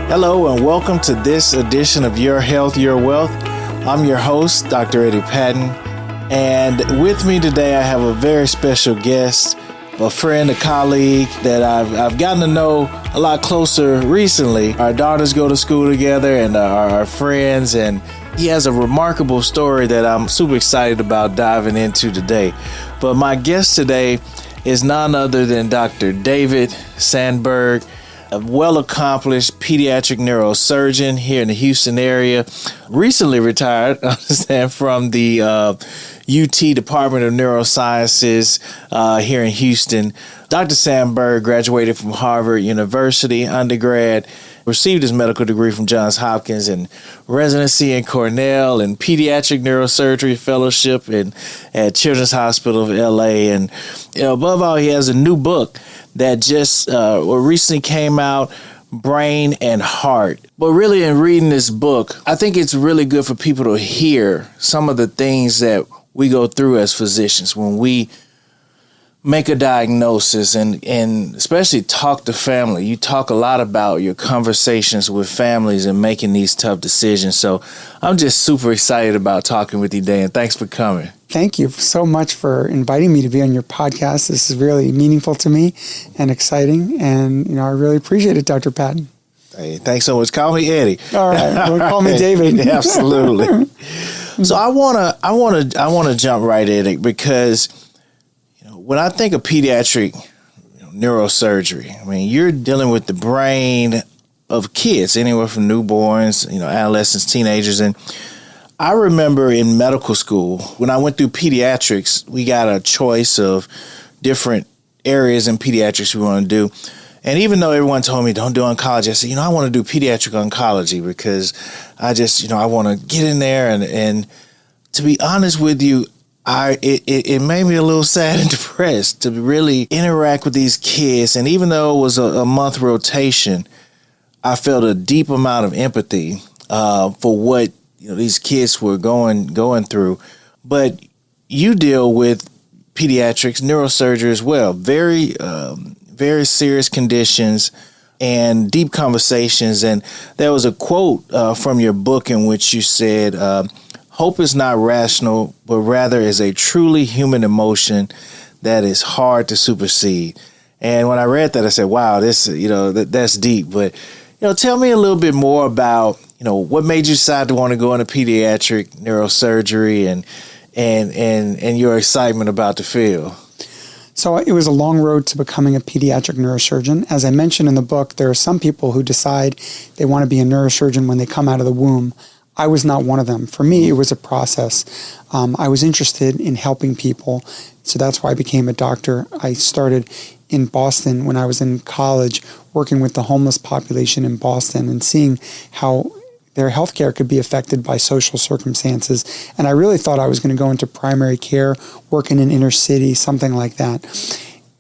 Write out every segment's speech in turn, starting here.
Hello and welcome to this edition of Your Health, Your Wealth. I'm your host, Dr. Eddie Patton, and with me today I have a very special guest, a friend, a colleague that I've gotten to know a lot closer recently. Our daughters go to school together and are friends, and he has a remarkable story that I'm super excited about diving into today. But my guest today is none other than Dr. David Sandberg, a well-accomplished pediatric neurosurgeon here in the Houston area, recently retired, I understand, from the UT Department of Neurosciences here in Houston. Dr. Sandberg graduated from Harvard University undergrad, received his medical degree from Johns Hopkins and residency in Cornell and pediatric neurosurgery fellowship at Children's Hospital of LA. And above all, he has a new book that just recently came out, Brain and Heart. But really, in reading this book, I think it's really good for people to hear some of the things that we go through as physicians when we make a diagnosis and especially talk to family. You talk a lot about your conversations with families and making these tough decisions. So I'm just super excited about talking with you today, and thanks for coming. Thank you so much for inviting me to be on your podcast. This is really meaningful to me and exciting, and I really appreciate it, Dr. Patton. Hey, thanks so much. Call me Eddie. All right, well, call me David. Absolutely. So I wanna jump right in it because when I think of pediatric neurosurgery, I mean, you're dealing with the brain of kids, anywhere from newborns, adolescents, teenagers. And I remember in medical school, when I went through pediatrics, we got a choice of different areas in pediatrics we want to do. And even though everyone told me don't do oncology, I said, I want to do pediatric oncology because I just, I want to get in there. And to be honest with you, it made me a little sad and depressed to really interact with these kids. And even though it was a month rotation, I felt a deep amount of empathy for what these kids were going through. But you deal with pediatrics, neurosurgery as well. Very, very serious conditions and deep conversations. And there was a quote from your book in which you said, hope is not rational, but rather is a truly human emotion that is hard to supersede. And when I read that, I said, wow, this, that's deep. But, tell me a little bit more about, what made you decide to want to go into pediatric neurosurgery and your excitement about the field. So it was a long road to becoming a pediatric neurosurgeon. As I mentioned in the book, there are some people who decide they want to be a neurosurgeon when they come out of the womb. I was not one of them. For me, it was a process. I was interested in helping people, so that's why I became a doctor. I started in Boston when I was in college, working with the homeless population in Boston and seeing how their healthcare could be affected by social circumstances. And I really thought I was going to go into primary care, work in an inner city, something like that.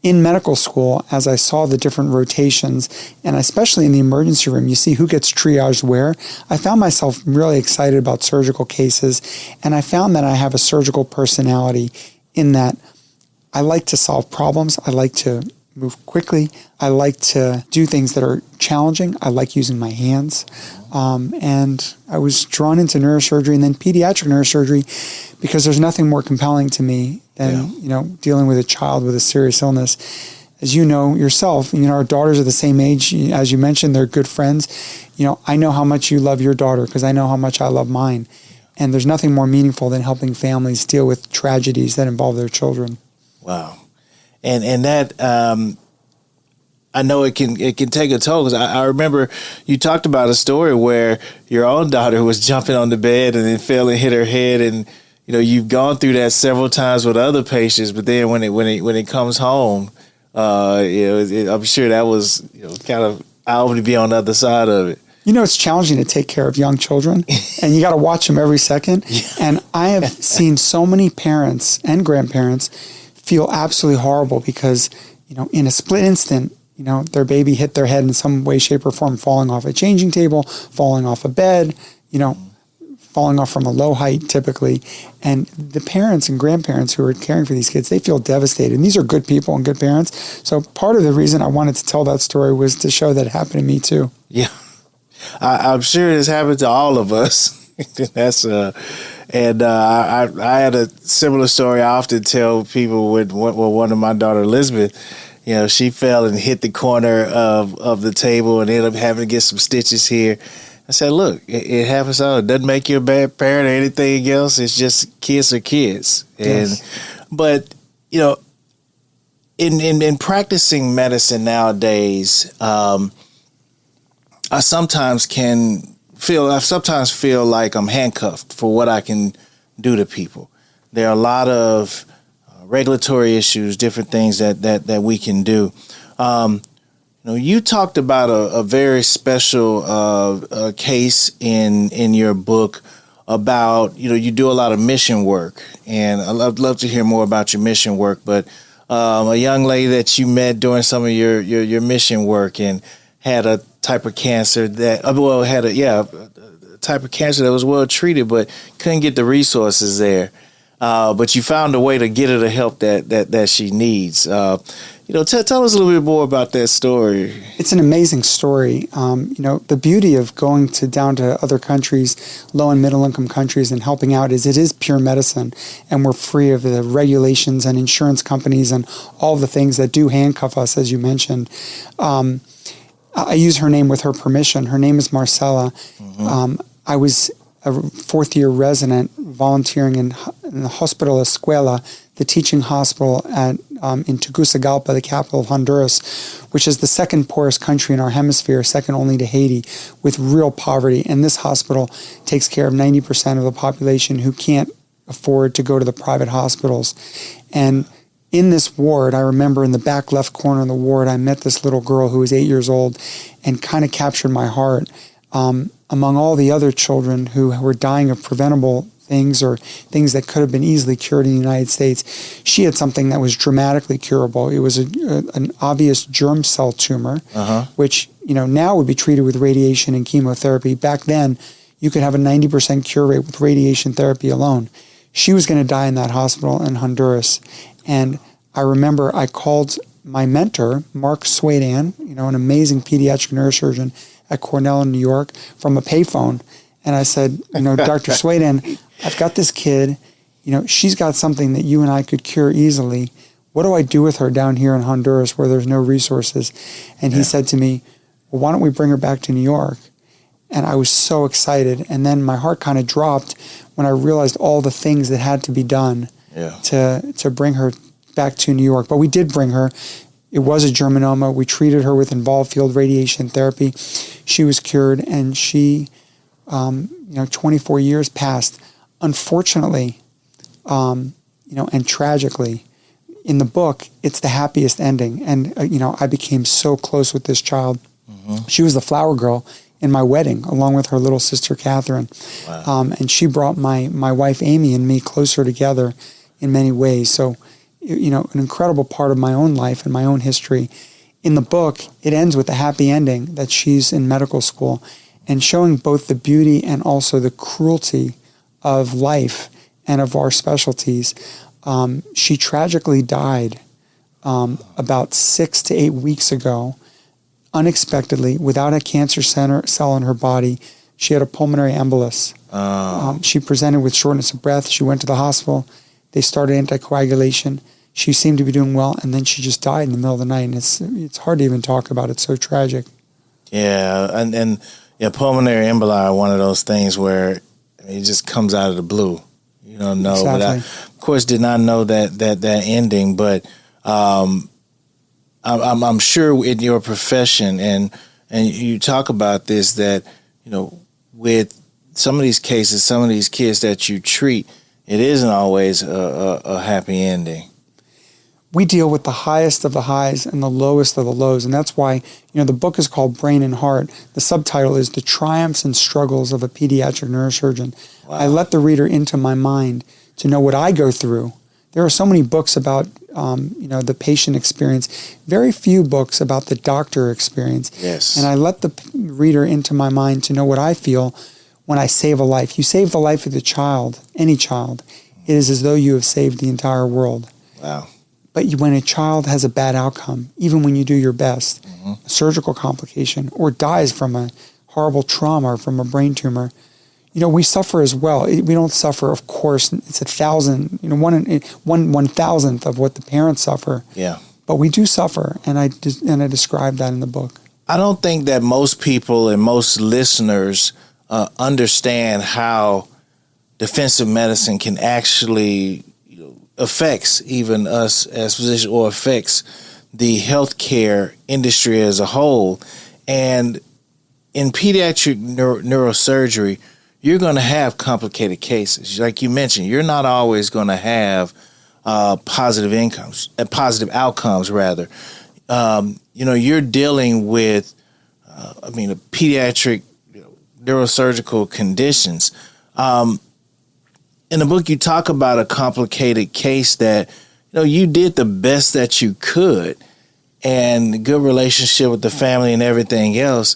In medical school, as I saw the different rotations, and especially in the emergency room, you see who gets triaged where, I found myself really excited about surgical cases, and I found that I have a surgical personality in that I like to solve problems, I like to move quickly, I like to do things that are challenging, I like using my hands, and I was drawn into neurosurgery and then pediatric neurosurgery because there's nothing more compelling to me than, dealing with a child with a serious illness. As you know yourself, our daughters are the same age. As you mentioned, they're good friends. I know how much you love your daughter because I know how much I love mine. And there's nothing more meaningful than helping families deal with tragedies that involve their children. Wow. And that, I know it can take a toll because I remember you talked about a story where your own daughter was jumping on the bed and then fell and hit her head, and you've gone through that several times with other patients, but then when it comes home, I'm sure that was kind of eye to be on the other side of it. It's challenging to take care of young children, and you got to watch them every second. Yeah. And I have seen so many parents and grandparents feel absolutely horrible because in a split instant, their baby hit their head in some way, shape, or form, falling off a changing table, falling off a bed, falling off from a low height typically. And the parents and grandparents who are caring for these kids, they feel devastated. And these are good people and good parents. So part of the reason I wanted to tell that story was to show that it happened to me too. Yeah. I'm sure it's happened to all of us. That's I had a similar story I often tell people with one of my daughter Elizabeth. You know, she fell and hit the corner of the table and ended up having to get some stitches here. I said, look, it happens all. It doesn't make you a bad parent or anything else. It's just kids are kids. Yes. But, you know, in practicing medicine nowadays, I sometimes feel like I'm handcuffed for what I can do to people. There are a lot of regulatory issues, different things that we can do. You talked about a very special case in your book about, you do a lot of mission work, and I'd love to hear more about your mission work. But a young lady that you met during some of your mission work and had a type of cancer that type of cancer that was well treated, but couldn't get the resources there. But you found a way to get her the help that she needs. Tell us a little bit more about that story. It's an amazing story. The beauty of going down to other countries, low and middle income countries, and helping out is it is pure medicine, and we're free of the regulations and insurance companies and all the things that do handcuff us, as you mentioned. I use her name with her permission. Her name is Marcella. Mm-hmm. I was a fourth-year resident volunteering in the Hospital Escuela, the teaching hospital in Tegucigalpa, the capital of Honduras, which is the second poorest country in our hemisphere, second only to Haiti, with real poverty. And this hospital takes care of 90% of the population who can't afford to go to the private hospitals. And in this ward, I remember in the back left corner of the ward, I met this little girl who was 8 years old and kind of captured my heart. Among all the other children who were dying of preventable things or things that could have been easily cured in the United States, she had something that was dramatically curable. It was an obvious germ cell tumor, which now would be treated with radiation and chemotherapy. Back then, you could have a 90% cure rate with radiation therapy alone. She was going to die in that hospital in Honduras. And I remember I called my mentor, Mark Swadan, an amazing pediatric neurosurgeon at Cornell in New York, from a payphone. And I said, Dr. Swadan, I've got this kid, she's got something that you and I could cure easily. What do I do with her down here in Honduras where there's no resources? And he said to me, well, why don't we bring her back to New York? And I was so excited. And then my heart kind of dropped when I realized all the things that had to be done to bring her back to New York. But we did bring her. It was a germinoma. We treated her with involved field radiation therapy. She was cured, and she, 24 years passed. Unfortunately, and tragically, in the book, it's the happiest ending. And, I became so close with this child. Mm-hmm. She was the flower girl in my wedding, along with her little sister, Catherine. Wow. And she brought my wife, Amy, and me closer together in many ways. So, an incredible part of my own life and my own history. In the book, it ends with a happy ending that she's in medical school and showing both the beauty and also the cruelty of life and of our specialties. She tragically died about 6 to 8 weeks ago, unexpectedly, without a cancer cell in her body. She had a pulmonary embolus. She presented with shortness of breath. She went to the hospital. They started anticoagulation. She seemed to be doing well, and then she just died in the middle of the night. And it's hard to even talk about. It's so tragic. Yeah, and pulmonary emboli are one of those things where it just comes out of the blue. You don't know. Exactly. But I, of course, did not know that ending. But I'm sure in your profession, and you talk about this, that with some of these cases, some of these kids that you treat, it isn't always a happy ending. We deal with the highest of the highs and the lowest of the lows. And that's why, the book is called Brain and Heart. The subtitle is The Triumphs and Struggles of a Pediatric Neurosurgeon. Wow. I let the reader into my mind to know what I go through. There are so many books about, the patient experience, very few books about the doctor experience. Yes. And I let the reader into my mind to know what I feel when I save a life. You save the life of the child, any child, it is as though you have saved the entire world. Wow. But when a child has a bad outcome, even when you do your best, a surgical complication, or dies from a horrible trauma from a brain tumor, we suffer as well. We don't suffer, of course, it's 1,000, 1/1,000th of what the parents suffer. Yeah. But we do suffer, and I describe that in the book. I don't think that most people and most listeners understand how defensive medicine can actually affects even us as physicians, or affects the healthcare industry as a whole. And in pediatric neurosurgery, you're going to have complicated cases. Like you mentioned, you're not always going to have positive outcomes rather. You're dealing with, pediatric neurosurgical conditions. In the book, you talk about a complicated case that, you did the best that you could, and good relationship with the family and everything else.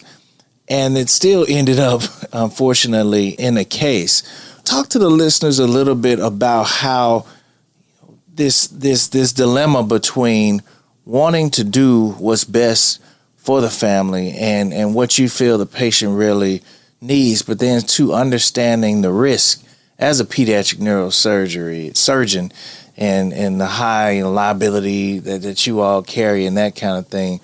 And it still ended up, unfortunately, in a case. Talk to the listeners a little bit about how this dilemma between wanting to do what's best for the family and what you feel the patient really needs, but then to understanding the risk as a pediatric neurosurgery surgeon and the high liability that you all carry and that kind of thing.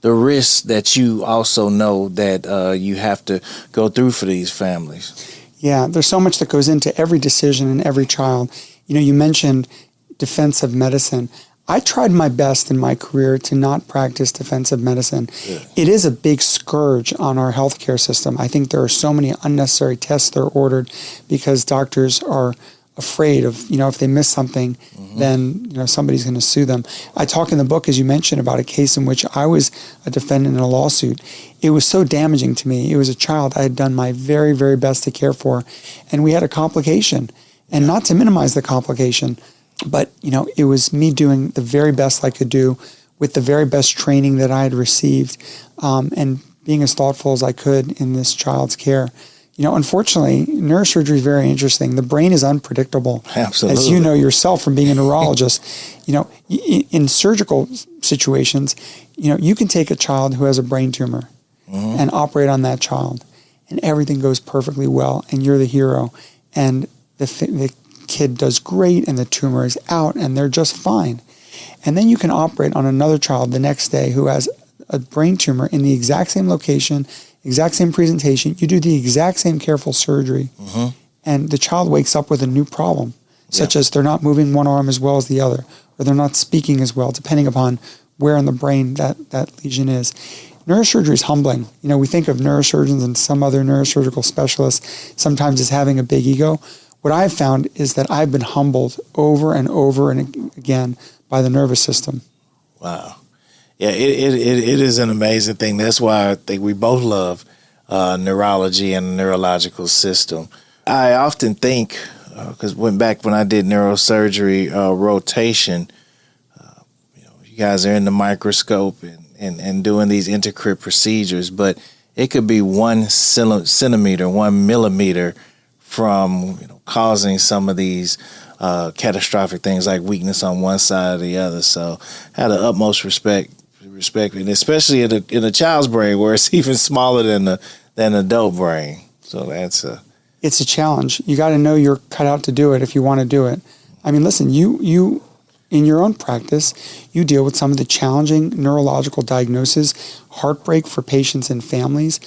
The risks that you also know that you have to go through for these families. Yeah, there's so much that goes into every decision and every child. You mentioned defensive medicine. I tried my best in my career to not practice defensive medicine. Yeah. It is a big scourge on our healthcare system. I think there are so many unnecessary tests that are ordered because doctors are afraid of, if they miss something, mm-hmm. then, somebody's going to sue them. I talk in the book, as you mentioned, about a case in which I was a defendant in a lawsuit. It was so damaging to me. It was a child I had done my very, very best to care for, and we had a complication. And not to minimize the complication, but, it was me doing the very best I could do with the very best training that I had received, and being as thoughtful as I could in this child's care. Unfortunately, neurosurgery is very interesting. The brain is unpredictable. Absolutely. As you know yourself from being a neurologist. In surgical situations, you can take a child who has a brain tumor mm-hmm. and operate on that child, and everything goes perfectly well, and you're the hero, and the kid does great, and the tumor is out, and they're just fine. And then you can operate on another child the next day who has a brain tumor in the exact same location, exact same presentation. You do the exact same careful surgery, mm-hmm. and the child wakes up with a new problem, such as they're not moving one arm as well as the other, or they're not speaking as well, depending upon where in the brain that lesion is. Neurosurgery is humbling. We think of neurosurgeons and some other neurosurgical specialists sometimes as having a big ego. What I've found is that I've been humbled over and over and again by the nervous system. Wow. Yeah, it is an amazing thing. That's why I think we both love neurology and the neurological system. I often think, because when I did neurosurgery rotation, you guys are in the microscope and doing these intricate procedures, but it could be 1 centimeter, 1 millimeter from causing some of these catastrophic things like weakness on one side or the other. So I had the utmost respect, and especially in a child's brain where it's even smaller than an adult brain. So it's a challenge. You got to know you're cut out to do it if you want to do it. I mean, listen, you in your own practice, you deal with some of the challenging neurological diagnoses, heartbreak for patients and families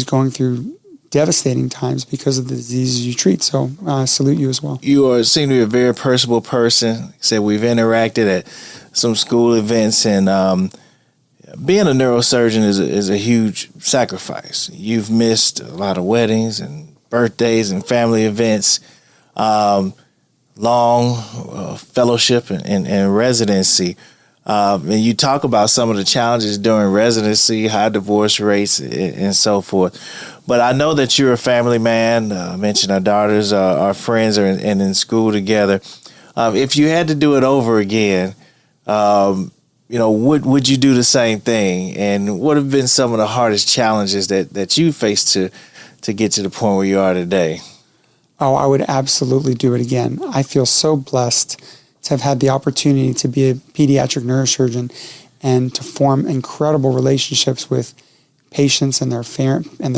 going through devastating times because of the diseases you treat. So I salute you as well. You seem to be a very personable person. Like I said, we've interacted at some school events, and being a neurosurgeon is a huge sacrifice. You've missed a lot of weddings and birthdays and family events, long fellowship and residency. And you talk about some of the challenges during residency, high divorce rates, and so forth. But I know that you're a family man. I mentioned our daughters, our friends are in school together. If you had to do it over again, would you do the same thing? And what have been some of the hardest challenges that you faced to get to the point where you are today? Oh, I would absolutely do it again. I feel so blessed to have had the opportunity to be a pediatric neurosurgeon and to form incredible relationships with patients and their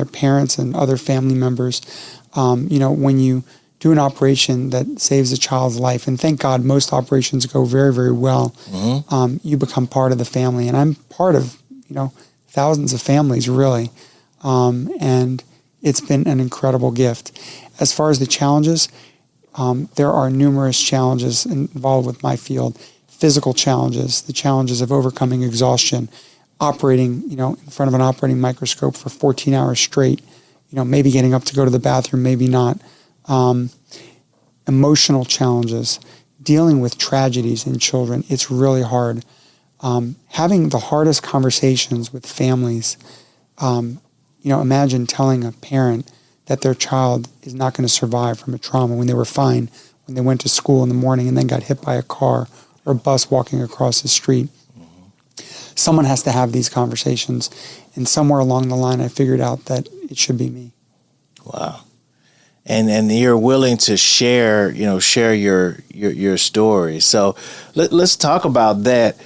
parents and other family members. When you do an operation that saves a child's life, and thank God most operations go very, very well, you become part of the family. And I'm part of, thousands of families, really. And it's been an incredible gift. As far as the challenges, there are numerous challenges involved with my field. Physical challenges, the challenges of overcoming exhaustion, operating, in front of an operating microscope for 14 hours straight, maybe getting up to go to the bathroom, maybe not. Emotional challenges, dealing with tragedies in children. It's really hard. Having the hardest conversations with families. Imagine telling a parent that their child is not going to survive from a trauma when they were fine, when they went to school in the morning and then got hit by a car or a bus walking across the street. Someone has to have these conversations. And somewhere along the line, I figured out that it should be me. Wow. And you're willing to share your story. So let's talk about that.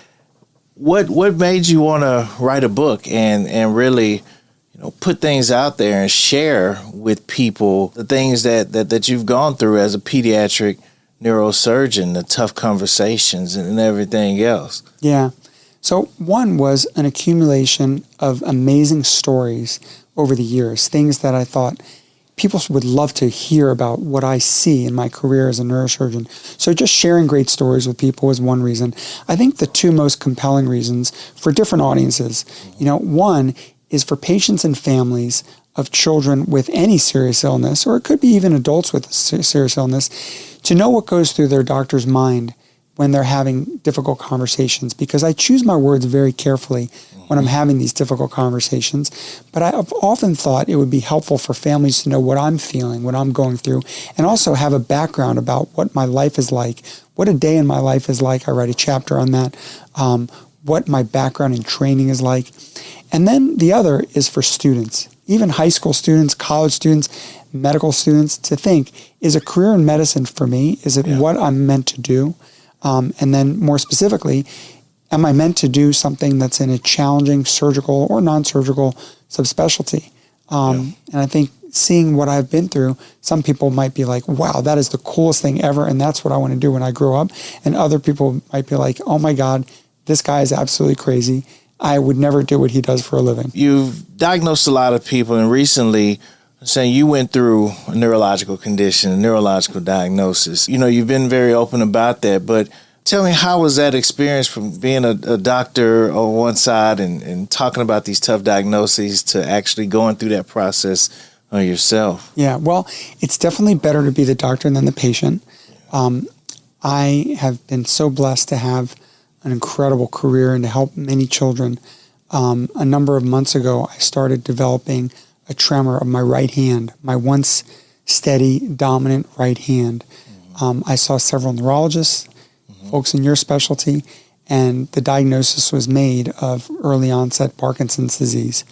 What made you want to write a book and really, put things out there and share with people the things that you've gone through as a pediatric neurosurgeon, the tough conversations and everything else? Yeah. So one was an accumulation of amazing stories over the years, things that I thought people would love to hear about what I see in my career as a neurosurgeon. So just sharing great stories with people is one reason. I think the two most compelling reasons for different audiences, one is for patients and families of children with any serious illness, or it could be even adults with serious illness, to know what goes through their doctor's mind when they're having difficult conversations, because I choose my words very carefully when I'm having these difficult conversations. But I've often thought it would be helpful for families to know what I'm feeling, what I'm going through, and also have a background about what my life is like, what a day in my life is like. I write a chapter on that, what my background and training is like. And then the other is for students, even high school students, college students, medical students, to think, is a career in medicine for me? Is it what I'm meant to do? And then more specifically, am I meant to do something that's in a challenging surgical or non-surgical subspecialty? And I think seeing what I've been through, some people might be like, wow, that is the coolest thing ever, and that's what I want to do when I grow up. And other people might be like, oh my God, this guy is absolutely crazy. I would never do what he does for a living. You've diagnosed a lot of people, and recently saying you went through a neurological condition, a neurological diagnosis. You've been very open about that, but tell me, how was that experience from being a doctor on one side and talking about these tough diagnoses to actually going through that process on yourself? Yeah, well, it's definitely better to be the doctor than the patient. I have been so blessed to have an incredible career and to help many children. A number of months ago, I started developing a tremor of my right hand, my once steady, dominant right hand. I saw several neurologists, folks in your specialty, and the diagnosis was made of early-onset Parkinson's disease.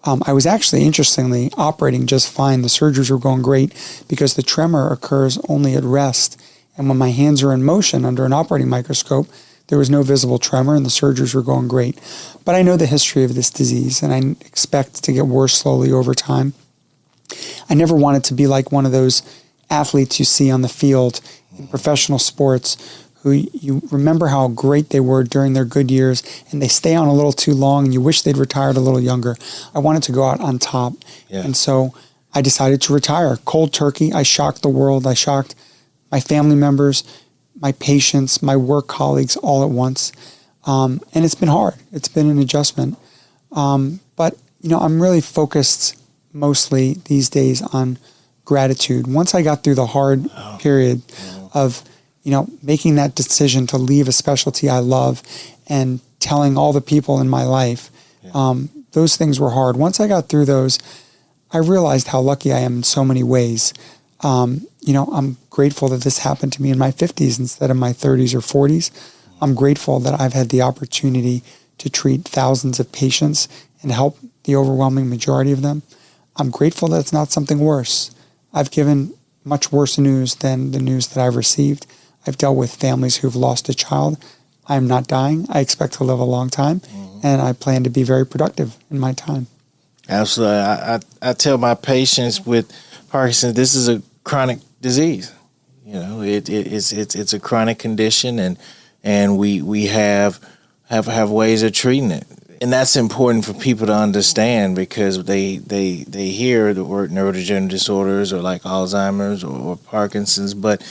I was actually, interestingly, operating just fine. The surgeries were going great because the tremor occurs only at rest. And when my hands are in motion under an operating microscope, there was no visible tremor and the surgeries were going great. But I know the history of this disease and I expect to get worse slowly over time. I never wanted to be like one of those athletes you see on the field in professional sports who you remember how great they were during their good years and they stay on a little too long and you wish they'd retired a little younger. I wanted to go out on top. And so I decided to retire. Cold turkey. I shocked the world. I shocked my family members, my patients, my work colleagues all at once. And it's been hard. It's been an adjustment. But, I'm really focused mostly these days on gratitude. Once I got through the hard period of, making that decision to leave a specialty I love and telling all the people in my life, those things were hard. Once I got through those, I realized how lucky I am in so many ways. I'm grateful that this happened to me in my 50s instead of my 30s or 40s. I'm grateful that I've had the opportunity to treat thousands of patients and help the overwhelming majority of them. I'm grateful that it's not something worse. I've given much worse news than the news that I've received. I've dealt with families who've lost a child. I am not dying. I expect to live a long time, and I plan to be very productive in my time. Absolutely. I tell my patients with Parkinson, this is a chronic disease. You know, it's a chronic condition, and we have ways of treating it. And that's important for people to understand, because they hear the word neurodegenerative disorders or like Alzheimer's or Parkinson's, but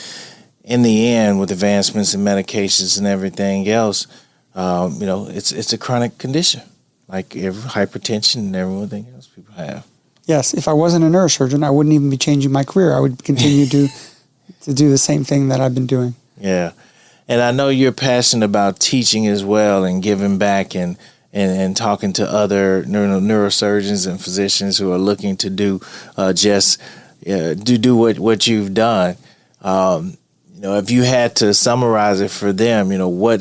in the end, with advancements in medications and everything else, it's a chronic condition, like hypertension and everything else people have. Yes, if I wasn't a neurosurgeon, I wouldn't even be changing my career. I would continue to do the same thing that I've been doing. Yeah, and I know you're passionate about teaching as well, and giving back, and talking to other neurosurgeons and physicians who are looking to do what you've done. If you had to summarize it for them,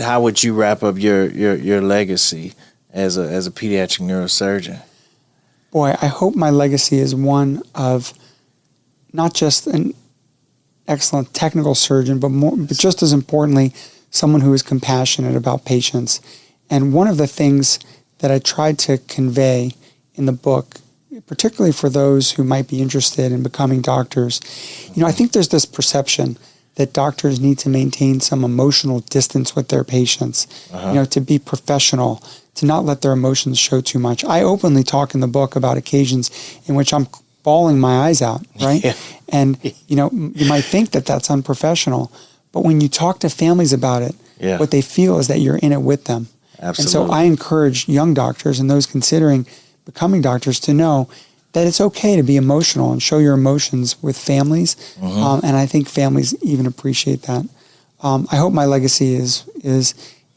how would you wrap up your legacy as a pediatric neurosurgeon? Boy, I hope my legacy is one of not just an excellent technical surgeon, but just as importantly, someone who is compassionate about patients. And one of the things that I tried to convey in the book, particularly for those who might be interested in becoming doctors, I think there's this perception that doctors need to maintain some emotional distance with their patients, to be professional, to not let their emotions show too much. I openly talk in the book about occasions in which I'm bawling my eyes out, right? Yeah. And, you might think that that's unprofessional, but when you talk to families about it, what they feel is that you're in it with them. Absolutely. And so I encourage young doctors and those considering becoming doctors to know that it's okay to be emotional and show your emotions with families. And I think families even appreciate that. I hope my legacy is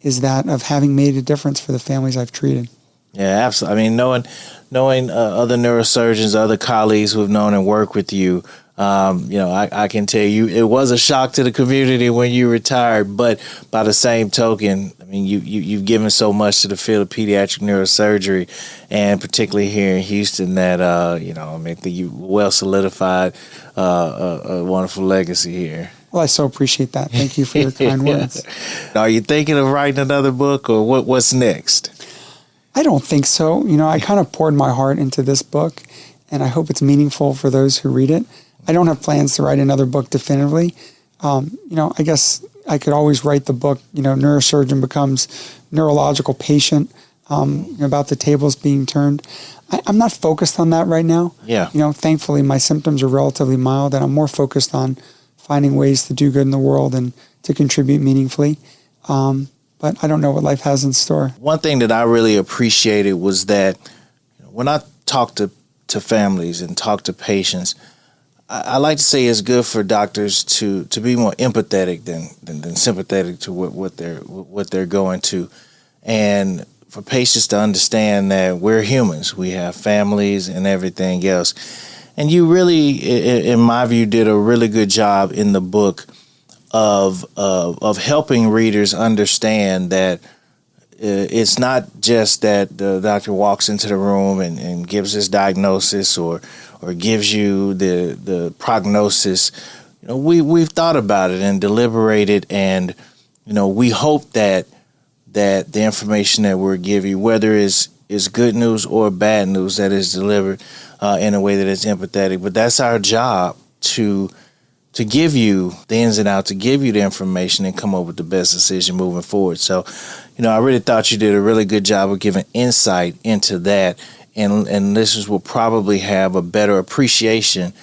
that of having made a difference for the families I've treated. Yeah, absolutely. I mean, knowing other neurosurgeons, other colleagues who have known and worked with you, I can tell you it was a shock to the community when you retired. But by the same token, I mean, you've given so much to the field of pediatric neurosurgery, and particularly here in Houston, that you well solidified a wonderful legacy here. Well, I so appreciate that. Thank you for your kind words. Are you thinking of writing another book, or what's next? I don't think so. I kind of poured my heart into this book, and I hope it's meaningful for those who read it. I don't have plans to write another book definitively. I guess I could always write the book, Neurosurgeon Becomes Neurological Patient, about the tables being turned. I'm not focused on that right now. Yeah. Thankfully, my symptoms are relatively mild, and I'm more focused on finding ways to do good in the world and to contribute meaningfully. But I don't know what life has in store. One thing that I really appreciated was that when I talk to families and talk to patients, I like to say it's good for doctors to be more empathetic than sympathetic to what they're going to, and for patients to understand that we're humans, we have families and everything else. And you really, in my view, did a really good job in the book of helping readers understand that it's not just that the doctor walks into the room and gives this diagnosis or gives you the prognosis. We've thought about it and deliberated, and we hope that the information that we're giving you, whether it's good news or bad news, that is delivered in a way that is empathetic. But that's our job, to give you the ins and outs, to give you the information and come up with the best decision moving forward. So, I really thought you did a really good job of giving insight into that, and listeners will probably have a better appreciation,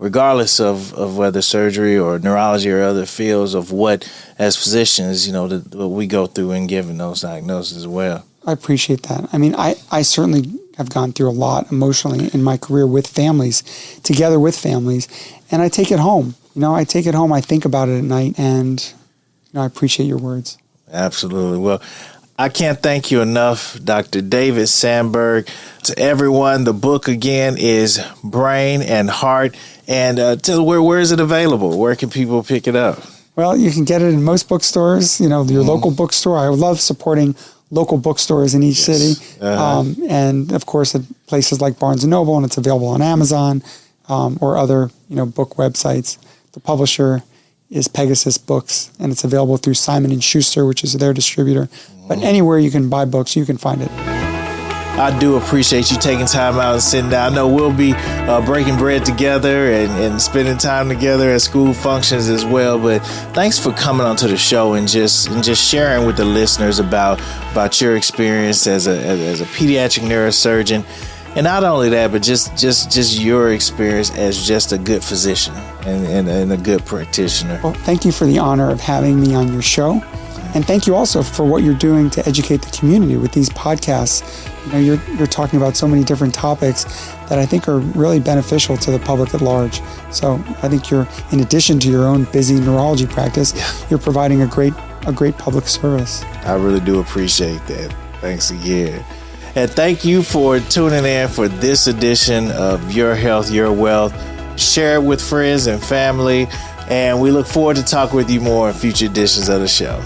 regardless of whether surgery or neurology or other fields, of what, as physicians, what we go through in giving those diagnoses as well. I appreciate that. I mean, I certainly have gone through a lot emotionally in my career with families, together with families, and I take it home. I take it home, I think about it at night, and I appreciate your words. Absolutely. Well, I can't thank you enough, Dr. David Sandberg. To everyone, the book again is Brain and Heart. And where is it available? Where can people pick it up? Well, you can get it in most bookstores, your local bookstore. I love supporting local bookstores in each city. And of course, at places like Barnes & Noble, and it's available on Amazon or other, book websites. The publisher is Pegasus Books, and it's available through Simon & Schuster, which is their distributor. But anywhere you can buy books, you can find it. I do appreciate you taking time out and sitting down. I know we'll be breaking bread together and spending time together at school functions as well. But thanks for coming onto the show and just sharing with the listeners about your experience as a pediatric neurosurgeon. And not only that, but just your experience as just a good physician and a good practitioner. Well, thank you for the honor of having me on your show. And thank you also for what you're doing to educate the community with these podcasts. You're talking about so many different topics that I think are really beneficial to the public at large. So I think you're, in addition to your own busy neurology practice, you're providing a great public service. I really do appreciate that. Thanks again. And thank you for tuning in for this edition of Your Health, Your Wealth. Share it with friends and family. And we look forward to talking with you more in future editions of the show.